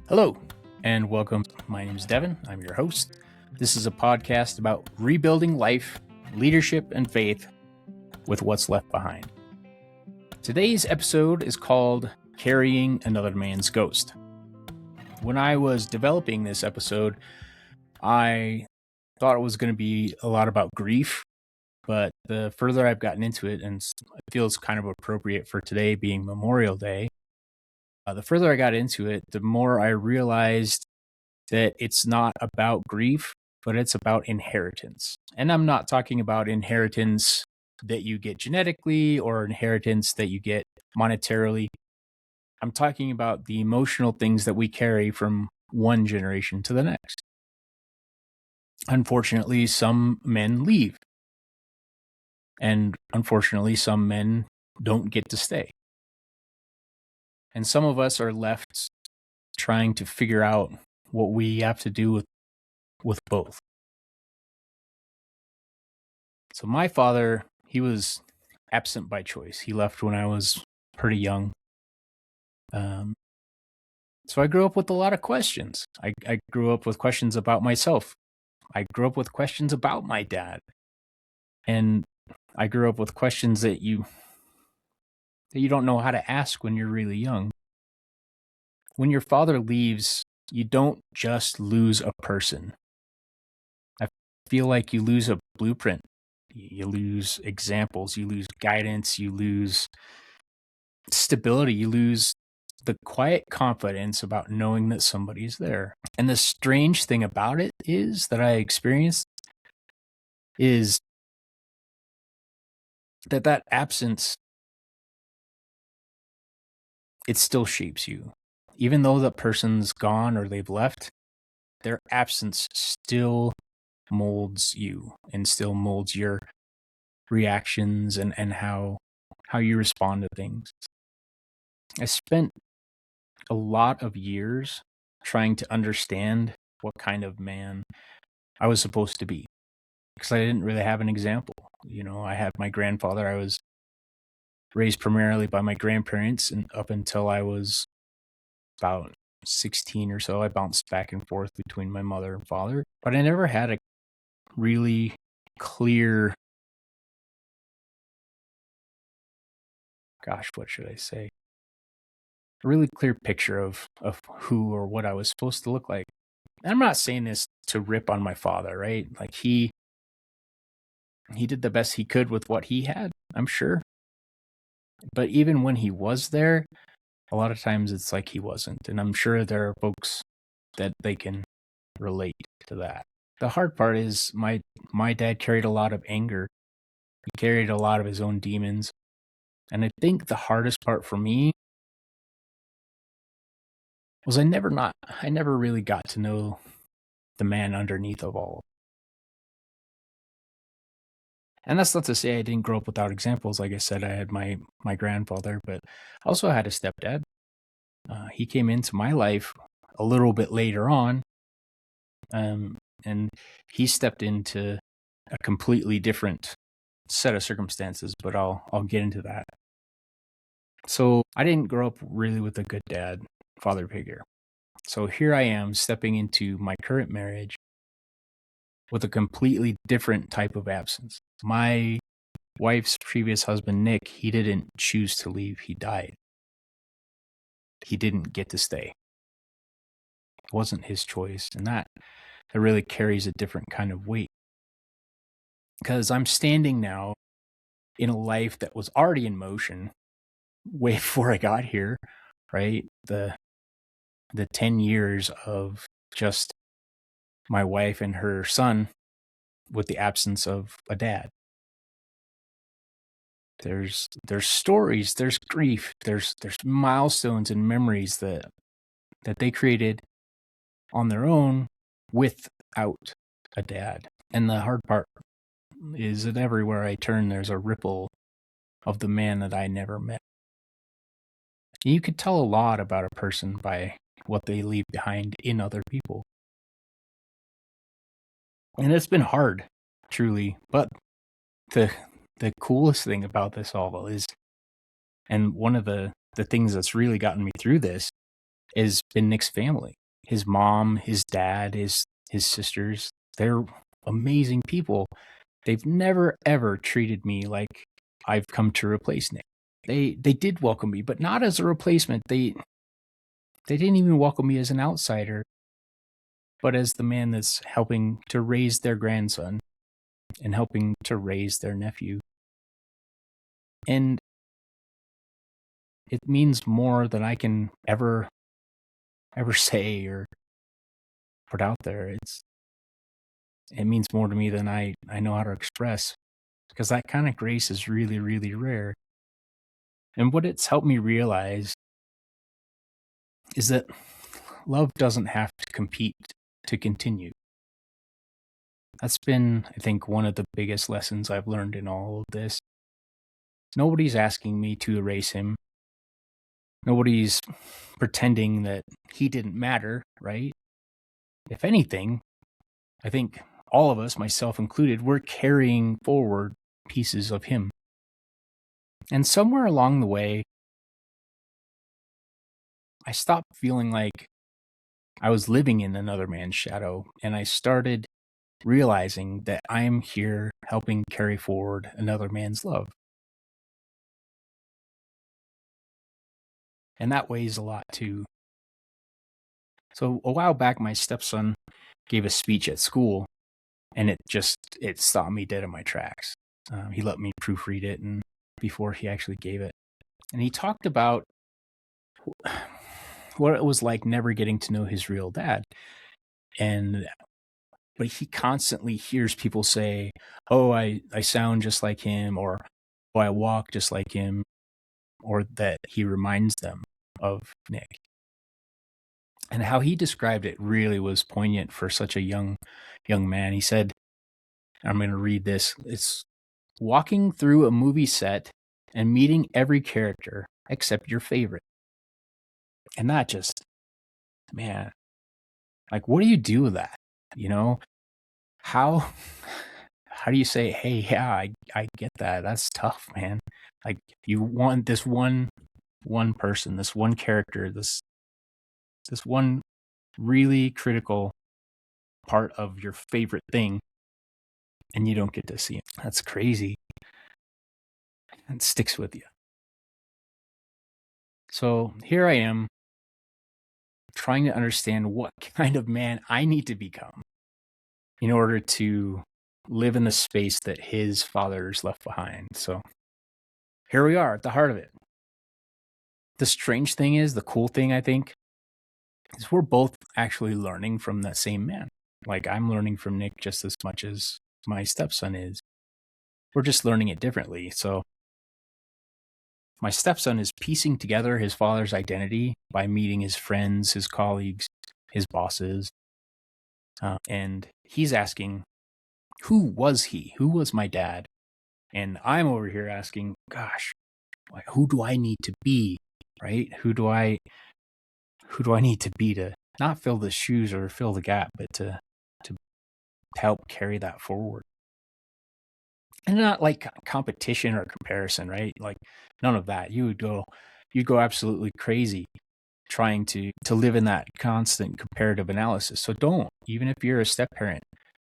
Hello, and welcome. My name is Devin. I'm your host. This is a podcast about rebuilding life, leadership, and faith with what's left behind. Today's episode is called Carrying Another Man's Ghost. When I was developing this episode, I thought it was going to be a lot about grief, but the further I've gotten into it, and it feels kind of appropriate for today being Memorial Day, the further I got into it, the more I realized that it's not about grief, but it's about inheritance. And I'm not talking about inheritance that you get genetically or inheritance that you get monetarily. I'm talking about the emotional things that we carry from one generation to the next. Unfortunately, some men leave. And unfortunately, some men don't get to stay. And some of us are left trying to figure out what we have to do with both. So my father, he was absent by choice. He left when I was pretty young. So I grew up with a lot of questions. I grew up with questions about myself. I grew up with questions about my dad. And I grew up with questions that you don't know how to ask when you're really young. When your father leaves, you don't just lose a person. I feel like you lose a blueprint. You lose examples, you lose guidance, you lose stability, you lose the quiet confidence about knowing that somebody's there. And the strange thing about it is that I experienced is that absence, it still shapes you. Even though the person's gone or they've left, their absence still molds you and still molds your reactions and how you respond to things. I spent a lot of years trying to understand what kind of man I was supposed to be, because I didn't really have an example. I had my grandfather. I was raised primarily by my grandparents, and up until I was about 16 or so, I bounced back and forth between my mother and father, but I never had a really clear, what should I say? A really clear picture of who or what I was supposed to look like. And I'm not saying this to rip on my father, right? Like he did the best he could with what he had, I'm sure. But even when he was there, a lot of times it's like he wasn't. And I'm sure there are folks that they can relate to that. The hard part is my dad carried a lot of anger. He carried a lot of his own demons. And I think the hardest part for me was I never really got to know the man underneath of all. And that's not to say I didn't grow up without examples. Like I said, I had my grandfather, but I also had a stepdad. He came into my life a little bit later on, and he stepped into a completely different set of circumstances, but I'll get into that. So I didn't grow up really with a good father figure. So here I am stepping into my current marriage with a completely different type of absence. My wife's previous husband, Nick, he didn't choose to leave. He died. He didn't get to stay. It wasn't his choice. And that really carries a different kind of weight. Because I'm standing now in a life that was already in motion way before I got here, right? The 10 years of just my wife and her son with the absence of a dad. There's stories, there's grief, there's milestones and memories that they created on their own without a dad. And the hard part is that everywhere I turn, there's a ripple of the man that I never met. You could tell a lot about a person by what they leave behind in other people. And it's been hard, truly. But the coolest thing about this all is, and one of the things that's really gotten me through this, has been Nick's family. his mom, his dad, his sisters, they're amazing people. They've never ever treated me like I've come to replace Nick. They did welcome me, but not as a replacement. They didn't even welcome me as an outsider, but as the man that's helping to raise their grandson and helping to raise their nephew. And it means more than I can ever say or put out there. It means more to me than I know how to express, because that kind of grace is really, really rare. And what it's helped me realize is that love doesn't have to compete to continue. That's been, I think, one of the biggest lessons I've learned in all of this. Nobody's asking me to erase him. Nobody's pretending that he didn't matter, right? If anything, I think all of us, myself included, we're carrying forward pieces of him. And somewhere along the way, I stopped feeling like I was living in another man's shadow, and I started realizing that I'm here helping carry forward another man's love. And that weighs a lot too. So a while back, my stepson gave a speech at school, and it stopped me dead in my tracks. He let me proofread it and before he actually gave it. And he talked about what it was like never getting to know his real dad. But he constantly hears people say, "Oh, I sound just like him," or "Oh, I walk just like him," or that he reminds them of Nick. And how he described it really was poignant for such a young man. He said, I'm going to read this. It's walking through a movie set and meeting every character except your favorite. And that just, man, like, what do you do with that? You know, how do you say, hey, yeah, I get that. That's tough, man. Like, you want this one person, this one character, this one really critical part of your favorite thing, and you don't get to see it. That's crazy. It sticks with you. So here I am trying to understand what kind of man I need to become in order to live in the space that his father's left behind. So here we are at the heart of it. The strange thing is, the cool thing, I think, is we're both actually learning from that same man. Like, I'm learning from Nick just as much as my stepson is. We're just learning it differently. So my stepson is piecing together his father's identity by meeting his friends, his colleagues, his bosses. And he's asking, who was he? Who was my dad? And I'm over here asking, gosh, who do I need to be? Right? Who do I need to be to not fill the shoes or fill the gap, but to help carry that forward? And not like competition or comparison, right? Like, none of that. You'd go absolutely crazy trying to live in that constant comparative analysis. So don't, even if you're a step parent,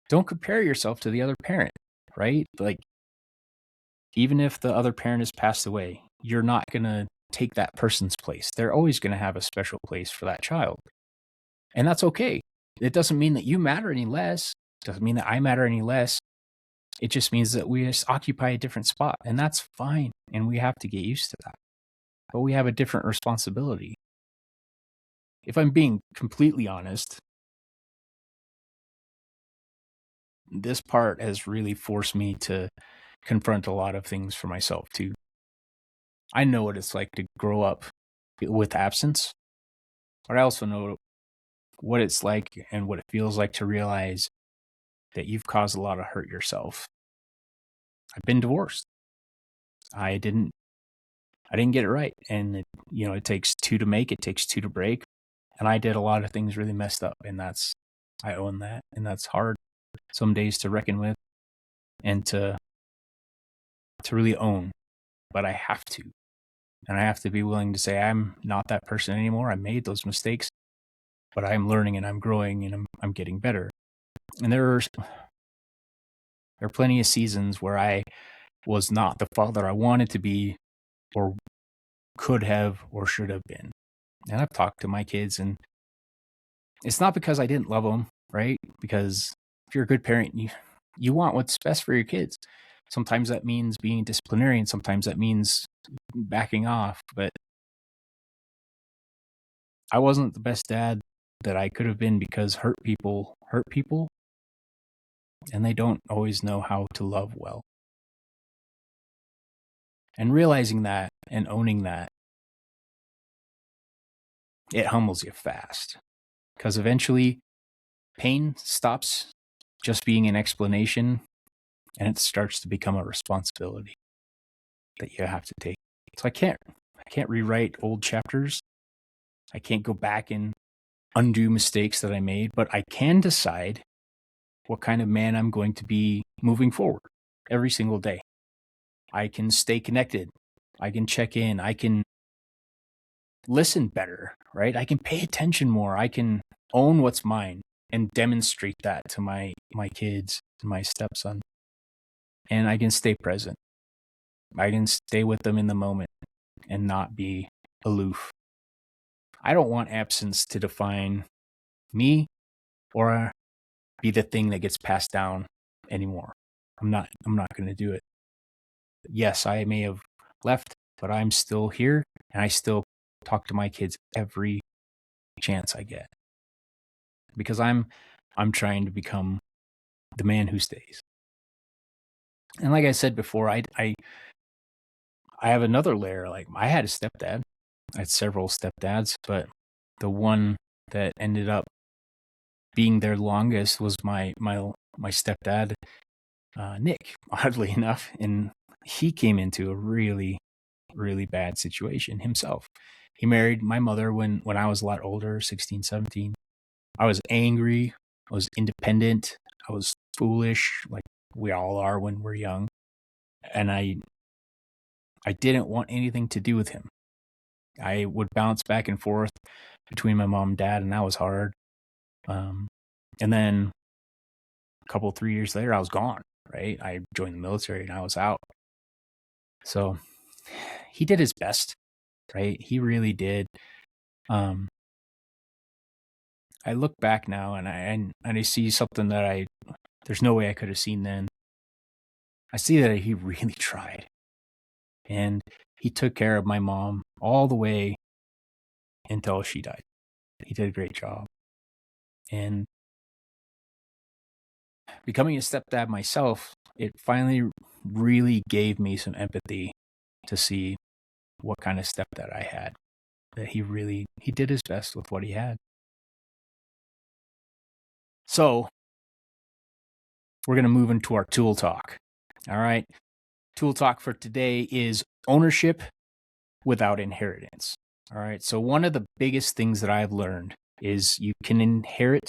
don't compare yourself to the other parent, right? Like, even if the other parent has passed away, you're not going to take that person's place. They're always going to have a special place for that child. And that's okay. It doesn't mean that you matter any less. It doesn't mean that I matter any less. It just means that we just occupy a different spot, and that's fine. And we have to get used to that. But we have a different responsibility. If I'm being completely honest, this part has really forced me to confront a lot of things for myself too. I know what it's like to grow up with absence, but I also know what it's like and what it feels like to realize that you've caused a lot of hurt yourself. I've been divorced. I didn't get it right. And it takes two to make, it takes two to break. And I did a lot of things really messed up, and I own that. And that's hard some days to reckon with and to really own, but I have to. And I have to be willing to say, I'm not that person anymore. I made those mistakes. but I'm learning and I'm growing and I'm getting better. And there are plenty of seasons where I was not the father I wanted to be or could have or should have been. And I've talked to my kids, and it's not because I didn't love them, right? Because if you're a good parent, you want what's best for your kids. Sometimes that means being disciplinarian. Sometimes that means backing off. But I wasn't the best dad that I could have been because hurt people, and they don't always know how to love well. And realizing that and owning that, it humbles you fast. Because eventually, pain stops just being an explanation and it starts to become a responsibility that you have to take. So I can't rewrite old chapters. I can't go back and undo mistakes that I made, but I can decide what kind of man I'm going to be moving forward every single day. I can stay connected. I can check in. I can listen better, right? I can pay attention more. I can own what's mine and demonstrate that to my kids, to my stepson. And I can stay present. I can stay with them in the moment and not be aloof. I don't want absence to define me or be the thing that gets passed down anymore. I'm not going to do it. Yes, I may have left, but I'm still here and I still talk to my kids every chance I get. Because I'm trying to become the man who stays. And like I said before, I have another layer. Like, I had a stepdad. I had several stepdads, but the one that ended up being there longest was my stepdad, Nick, oddly enough. And he came into a really, really bad situation himself. He married my mother when I was a lot older, 16, 17. I was angry. I was independent. I was foolish, like we all are when we're young. And I didn't want anything to do with him. I would bounce back and forth between my mom and dad, and that was hard. And then a couple, 3 years later, I was gone, right? I joined the military and I was out. So he did his best, right? He really did. I look back now and I see something that there's no way I could have seen then. I see that he really tried. And he took care of my mom all the way until she died. He did a great job. And becoming a stepdad myself, it finally really gave me some empathy to see what kind of stepdad I had. That he did his best with what he had. So we're going to move into our tool talk. All right. Tool talk for today is ownership without inheritance. All right. So one of the biggest things that I've learned is you can inherit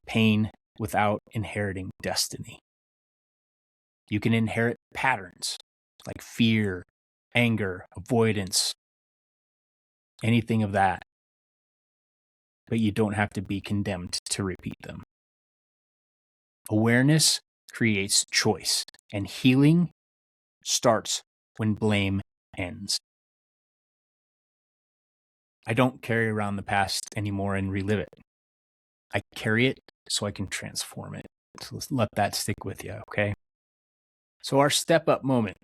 pain without inheriting destiny. You can inherit patterns like fear, anger, avoidance, anything of that, but you don't have to be condemned to repeat them. Awareness creates choice, and healing starts when blame ends. I don't carry around the past anymore and relive it. I carry it so I can transform it. So let's let that stick with you, okay? So our step up moment.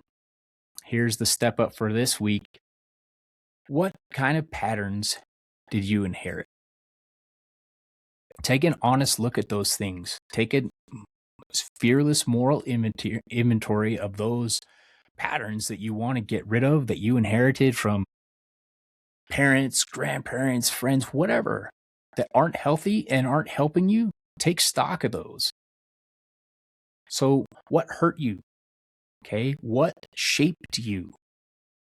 Here's the step up for this week. What kind of patterns did you inherit? Take an honest look at those things. Take a fearless moral inventory of those patterns that you want to get rid of, that you inherited from parents, grandparents, friends, whatever, that aren't healthy and aren't helping you. Take stock of those. So what hurt you? Okay. What shaped you?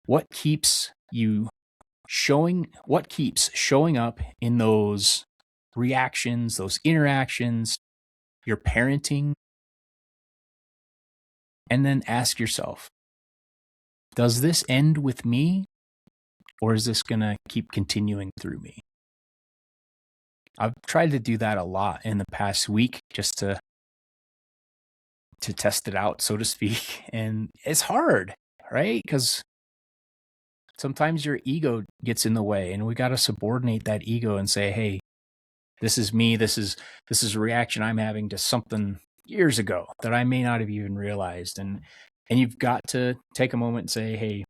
What keeps showing up in those reactions, those interactions, your parenting? And then ask yourself, does this end with me, or is this going to keep continuing through me? I've tried to do that a lot in the past week just to test it out, so to speak. And it's hard, right? Because sometimes your ego gets in the way, and we got to subordinate that ego and say, hey, this is me. This is a reaction I'm having to something years ago that I may not have even realized. And you've got to take a moment and say, hey,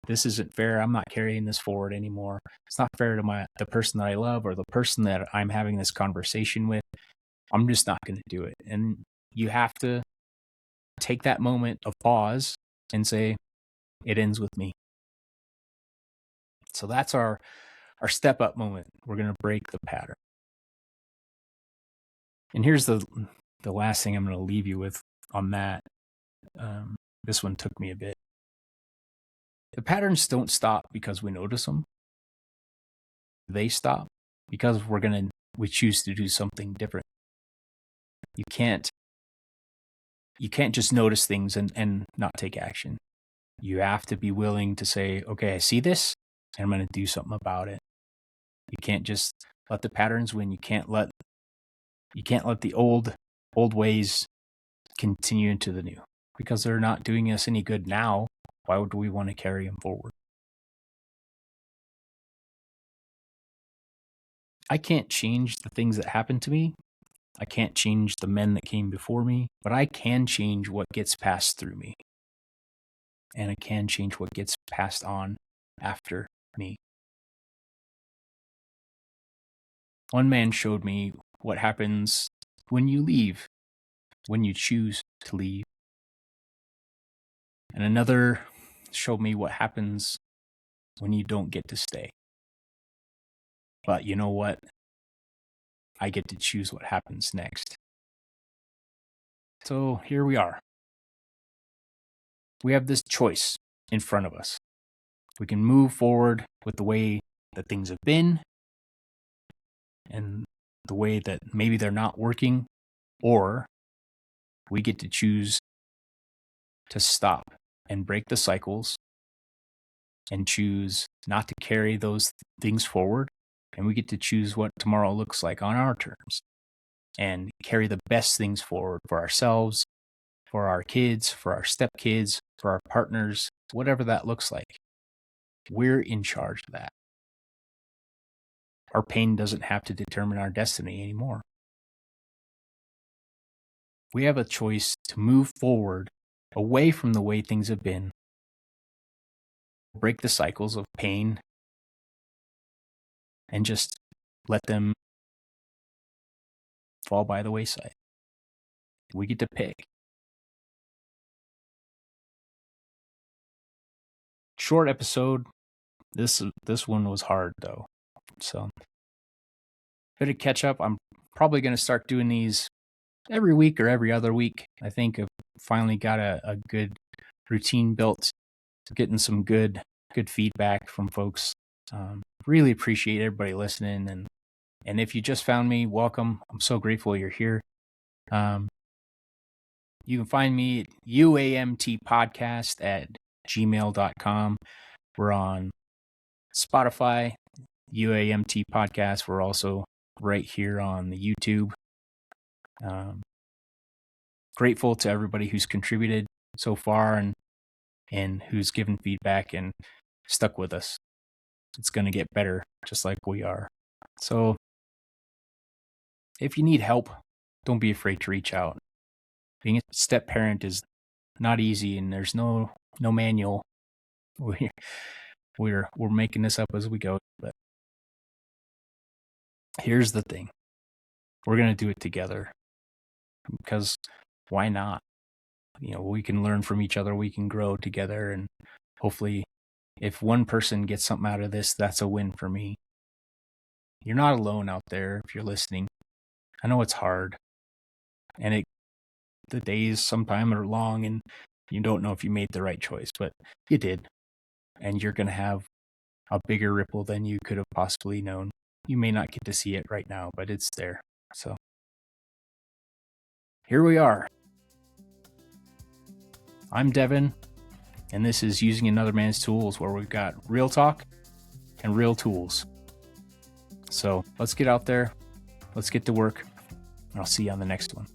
this isn't fair. I'm not carrying this forward anymore. It's not fair to the person that I love or the person that I'm having this conversation with. I'm just not going to do it. And you have to take that moment of pause and say, it ends with me. So that's our step up moment. We're going to break the pattern. And here's the last thing I'm going to leave you with on that. This one took me a bit. The patterns don't stop because we notice them. They stop because we choose to do something different. You can't just notice things and not take action. You have to be willing to say, okay, I see this and I'm going to do something about it. You can't just let the patterns win. You can't let the old ways continue into the new, because they're not doing us any good now. Why would we want to carry them forward? I can't change the things that happened to me. I can't change the men that came before me, but I can change what gets passed through me. And I can change what gets passed on after me. One man showed me what happens when you leave, when you choose to leave. And another showed me what happens when you don't get to stay. But you know what? I get to choose what happens next. So here we are. We have this choice in front of us. We can move forward with the way that things have been and the way that maybe they're not working, or we get to choose to stop and break the cycles and choose not to carry those things forward. And we get to choose what tomorrow looks like on our terms and carry the best things forward for ourselves, for our kids, for our stepkids, for our partners, whatever that looks like. We're in charge of that. Our pain doesn't have to determine our destiny anymore. We have a choice to move forward away from the way things have been, break the cycles of pain, and just let them fall by the wayside. We get to pick. Short episode. This one was hard though. So bit of catch up. I'm probably going to start doing these every week or every other week. I think I've finally got a good routine built, getting some good feedback from folks. Really appreciate everybody listening. And if you just found me, welcome. I'm so grateful you're here. You can find me at UAMT podcast at gmail.com. We're on Spotify, UAMT podcast. We're also right here on the YouTube. Grateful to everybody who's contributed so far and who's given feedback and stuck with us. It's going to get better, just like we are. So if you need help, don't be afraid to reach out. Being a step parent is not easy, and there's no manual. We're making this up as we go. But here's the thing. We're going to do it together, because why not? We can learn from each other. We can grow together. And hopefully if one person gets something out of this, that's a win for me. You're not alone out there if you're listening. I know it's hard, and the days sometimes are long, and you don't know if you made the right choice, but you did. And you're going to have a bigger ripple than you could have possibly known. You may not get to see it right now, but it's there. So here we are. I'm Devin, and this is Using Another Man's Tools, where we've got real talk and real tools. So let's get out there. let's get to work, and I'll see you on the next one.